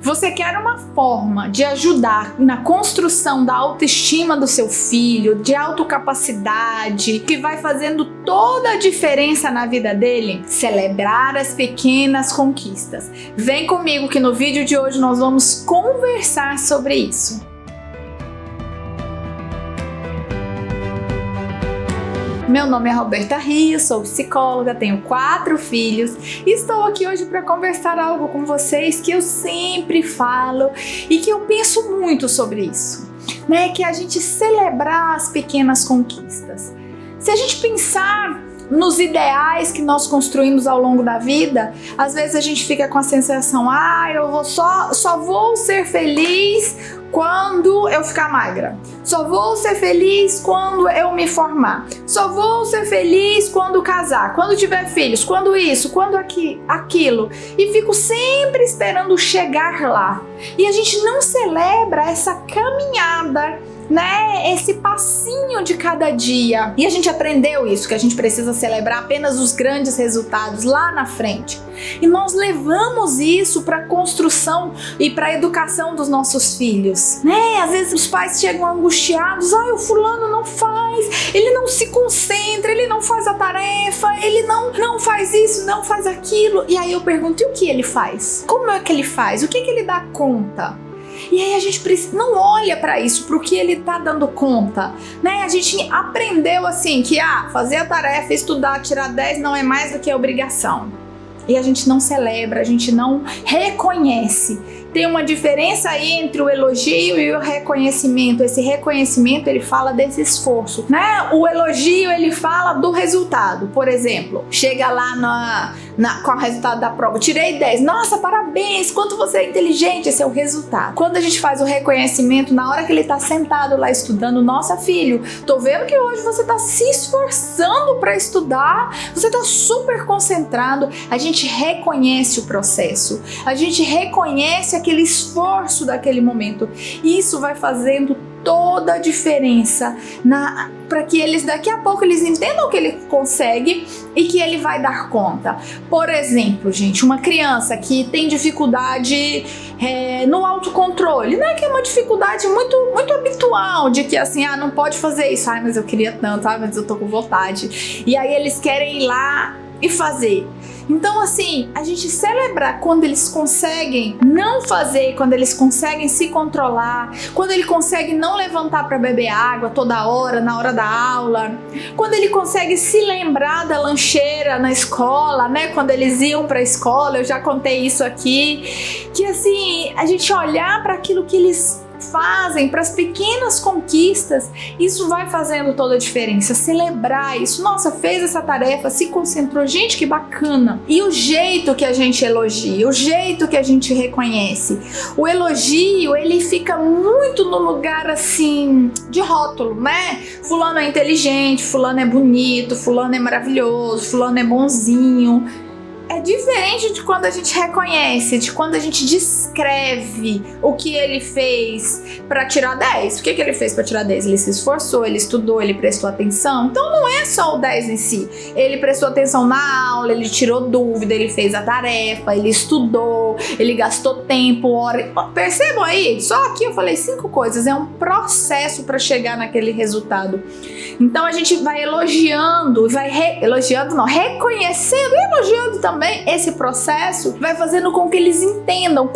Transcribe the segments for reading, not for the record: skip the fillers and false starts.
Você quer uma forma de ajudar na construção da autoestima do seu filho, de autocapacidade, que vai fazendo toda a diferença na vida dele? Celebrar as pequenas conquistas. Vem comigo que no vídeo de hoje nós vamos conversar sobre isso. Meu nome é Roberta Rios, sou psicóloga, tenho 4 filhos e estou aqui hoje para conversar algo com vocês que eu sempre falo e que eu penso muito sobre isso, né? Que é a gente celebrar as pequenas conquistas. Se a gente pensar nos ideais que nós construímos ao longo da vida, às vezes a gente fica com a sensação, eu só vou ser feliz quando eu ficar magra, só vou ser feliz quando eu me formar, só vou ser feliz quando casar, quando tiver filhos, quando isso, quando aquilo, e fico sempre esperando chegar lá. E a gente não celebra essa caminhada, né? Esse passinho de cada dia. E a gente aprendeu isso, que a gente precisa celebrar apenas os grandes resultados lá na frente. E nós levamos isso para a construção e para a educação dos nossos filhos, né? Às vezes os pais chegam angustiados, o fulano não faz, ele não se concentra, ele não faz a tarefa, ele não faz isso, não faz aquilo. E aí eu pergunto, e o que ele faz? Como é que ele faz? O que ele dá conta? E aí a gente não olha para isso, para o que ele tá dando conta, né? A gente aprendeu assim que fazer a tarefa, estudar, tirar 10 não é mais do que obrigação. E a gente não celebra, a gente não reconhece. Tem uma diferença aí entre o elogio e o reconhecimento. Esse reconhecimento, ele fala desse esforço, né? O elogio, ele fala do resultado. Por exemplo, chega lá com o resultado da prova, tirei 10. Nossa, parabéns, quanto você é inteligente, esse é o resultado. Quando a gente faz o reconhecimento, na hora que ele tá sentado lá estudando, nossa, filho, tô vendo que hoje você tá se esforçando para estudar, você tá super concentrado. A gente reconhece o processo, a gente reconhece aquele esforço daquele momento. Isso vai fazendo toda a diferença para que eles daqui a pouco eles entendam que ele consegue e que ele vai dar conta. Por exemplo, gente, uma criança que tem dificuldade no autocontrole, né? Que é uma dificuldade muito, muito habitual, de que assim, não pode fazer isso, mas eu queria tanto, mas eu tô com vontade. E aí eles querem ir lá e fazer. Então assim, a gente celebrar quando eles conseguem não fazer, quando eles conseguem se controlar, quando ele consegue não levantar para beber água toda hora, na hora da aula, quando ele consegue se lembrar da lancheira na escola, né? Quando eles iam para a escola, eu já contei isso aqui, que assim, a gente olhar para aquilo que eles fazem, para as pequenas conquistas, isso vai fazendo toda a diferença. Celebrar isso, nossa, fez essa tarefa, se concentrou, gente, que bacana. E o jeito que a gente elogia, o jeito que a gente reconhece, o elogio, ele fica muito no lugar assim de rótulo, né? Fulano é inteligente, fulano é bonito, fulano é maravilhoso, fulano é bonzinho. É diferente de quando a gente reconhece, de quando a gente descreve o que ele fez para tirar 10. O que ele fez para tirar 10? Ele se esforçou, ele estudou, ele prestou atenção. Então não é só o 10 em si. Ele prestou atenção na aula, ele tirou dúvida, ele fez a tarefa, ele estudou, ele gastou tempo, hora. Percebam aí? Só aqui eu falei 5 coisas. É um processo para chegar naquele resultado. Então a gente vai elogiando, reconhecendo e elogiando também esse processo, vai fazendo com que eles entendam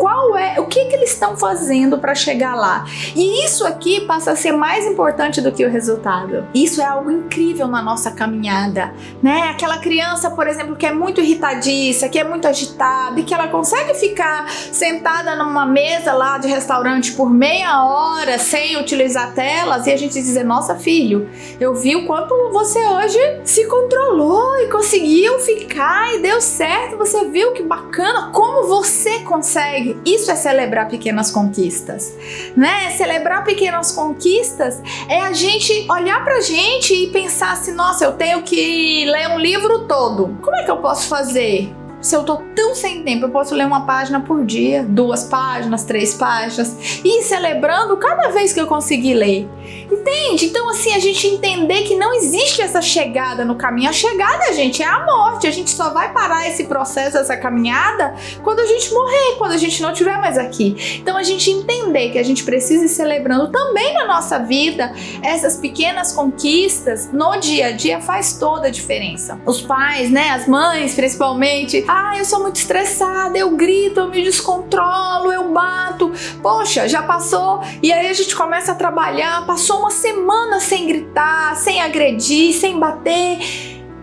o que eles estão fazendo para chegar lá. E isso aqui passa a ser mais importante do que o resultado. Isso é algo incrível na nossa caminhada, né? Aquela criança, por exemplo, que é muito irritadiça, que é muito agitada e que ela consegue ficar sentada numa mesa lá de restaurante por meia hora sem utilizar telas e a gente dizer, nossa, filho, eu vi o quanto você hoje se controlou e conseguiu ficar e deu certo. Você viu que bacana, como você consegue. Isso é celebrar pequenas conquistas, né? Celebrar pequenas conquistas é a gente olhar pra gente e pensar assim, nossa, eu tenho que ler um livro todo. Como é que eu posso fazer? Se eu tô tão sem tempo, eu posso ler uma página por dia, 2 páginas, 3 páginas, e ir celebrando cada vez que eu conseguir ler. Entende? Então, assim, a gente entender que não existe essa chegada no caminho. A chegada, gente, é a morte. A gente só vai parar esse processo, essa caminhada, quando a gente morrer, quando a gente não estiver mais aqui. Então, a gente entender que a gente precisa ir celebrando também na nossa vida essas pequenas conquistas no dia a dia faz toda a diferença. Os pais, né, as mães principalmente, eu sou muito estressada, eu grito, eu me descontrolo, eu bato. Poxa, já passou. E aí a gente começa a trabalhar, passou uma semana sem gritar, sem agredir, sem bater.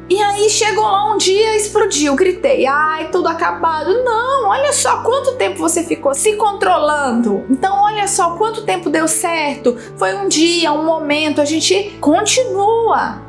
E aí chegou lá um dia, explodiu, gritei, tudo acabado. Não, olha só quanto tempo você ficou se controlando. Então olha só quanto tempo deu certo. Foi um dia, um momento, a gente continua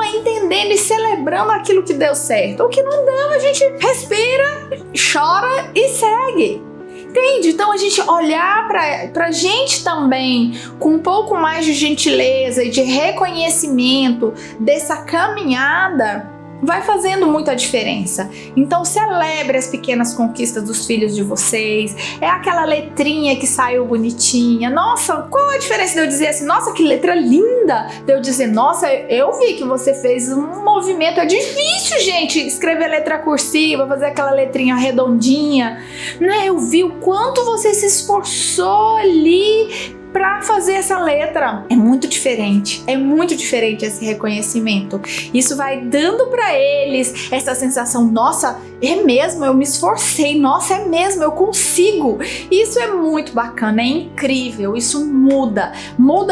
entendendo e celebrando aquilo que deu certo. O que não deu, a gente respira, chora e segue. Entende? Então a gente olhar pra gente também com um pouco mais de gentileza e de reconhecimento dessa caminhada vai fazendo muita diferença. Então celebre as pequenas conquistas dos filhos de vocês. É aquela letrinha que saiu bonitinha. Nossa, qual a diferença de eu dizer assim, nossa, que letra linda? De eu dizer, nossa, eu vi que você fez um movimento. É difícil, gente, escrever letra cursiva, fazer aquela letrinha redondinha, né? Eu vi o quanto você se esforçou ali para fazer essa letra. É muito diferente esse reconhecimento. Isso vai dando para eles essa sensação, nossa, é mesmo, eu me esforcei, nossa, é mesmo, eu consigo. Isso é muito bacana, é incrível, isso muda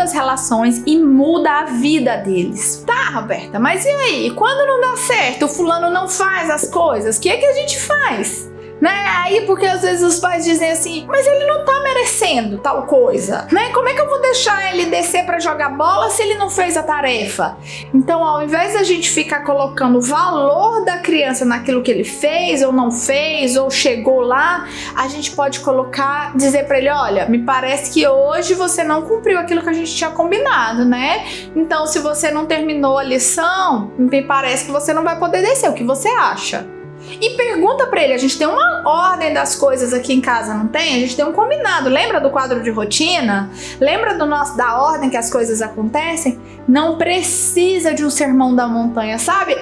as relações e muda a vida deles. Tá, Roberta, mas e aí? Quando não dá certo, o fulano não faz as coisas, o que é que a gente faz? Né? Aí porque às vezes os pais dizem assim, mas ele não tá merecendo tal coisa, né? Como é que eu vou deixar ele descer pra jogar bola se ele não fez a tarefa? Então, ao invés da gente ficar colocando o valor da criança naquilo que ele fez ou não fez ou chegou lá, a gente pode dizer pra ele, olha, me parece que hoje você não cumpriu aquilo que a gente tinha combinado, né? Então, se você não terminou a lição, me parece que você não vai poder descer. O que você acha? E pergunta pra ele, a gente tem uma ordem das coisas aqui em casa, não tem? A gente tem um combinado, lembra do quadro de rotina? Lembra da ordem que as coisas acontecem? Não precisa de um sermão da montanha, sabe?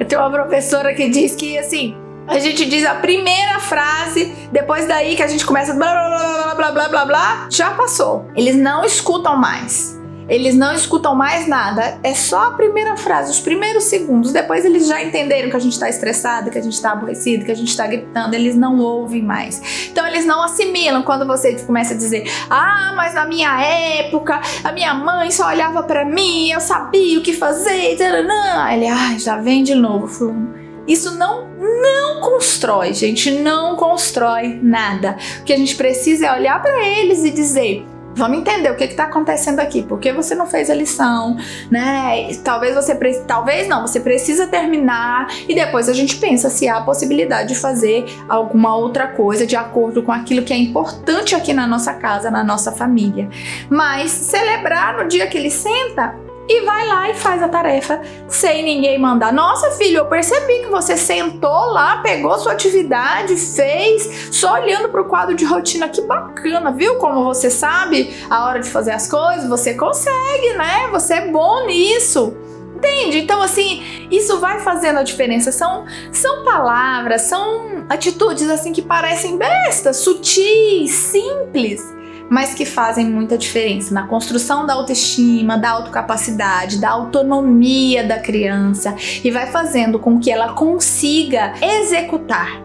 Eu tenho uma professora que diz que, assim, a gente diz a primeira frase, depois daí que a gente começa blá blá blá blá blá blá blá, já passou. Eles não escutam mais. Eles não escutam mais nada, é só a primeira frase, os primeiros segundos. Depois eles já entenderam que a gente tá estressado, que a gente tá aborrecido, que a gente tá gritando, eles não ouvem mais. Então eles não assimilam quando você começa a dizer, mas na minha época, a minha mãe só olhava pra mim, eu sabia o que fazer, ele, já vem de novo, fulano. Isso não constrói, gente, não constrói nada. O que a gente precisa é olhar pra eles e dizer, vamos entender o que está acontecendo aqui, por que você não fez a lição, né? Você precisa terminar e depois a gente pensa se há a possibilidade de fazer alguma outra coisa de acordo com aquilo que é importante aqui na nossa casa, na nossa família. Mas celebrar no dia que ele senta e vai lá e faz a tarefa sem ninguém mandar. Nossa, filho, eu percebi que você sentou lá, pegou sua atividade, fez, só olhando para o quadro de rotina. Que bacana, viu como você sabe a hora de fazer as coisas? Você consegue, né? Você é bom nisso. Entende? Então, assim, isso vai fazendo a diferença. São palavras, são atitudes assim que parecem bestas, sutis, simples, mas que fazem muita diferença na construção da autoestima, da autocapacidade, da autonomia da criança e vai fazendo com que ela consiga executar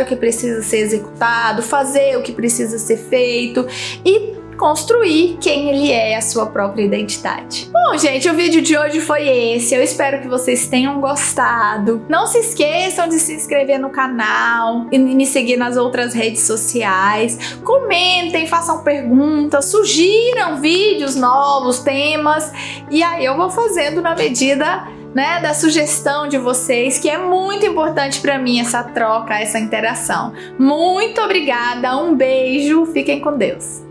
o que precisa ser executado, fazer o que precisa ser feito e construir quem ele é, a sua própria identidade. Bom, gente, o vídeo de hoje foi esse. Eu espero que vocês tenham gostado. Não se esqueçam de se inscrever no canal e me seguir nas outras redes sociais. Comentem, façam perguntas, sugiram vídeos novos, temas, e aí eu vou fazendo na medida, né, da sugestão de vocês, que é muito importante para mim essa troca, essa interação. Muito obrigada, um beijo, fiquem com Deus.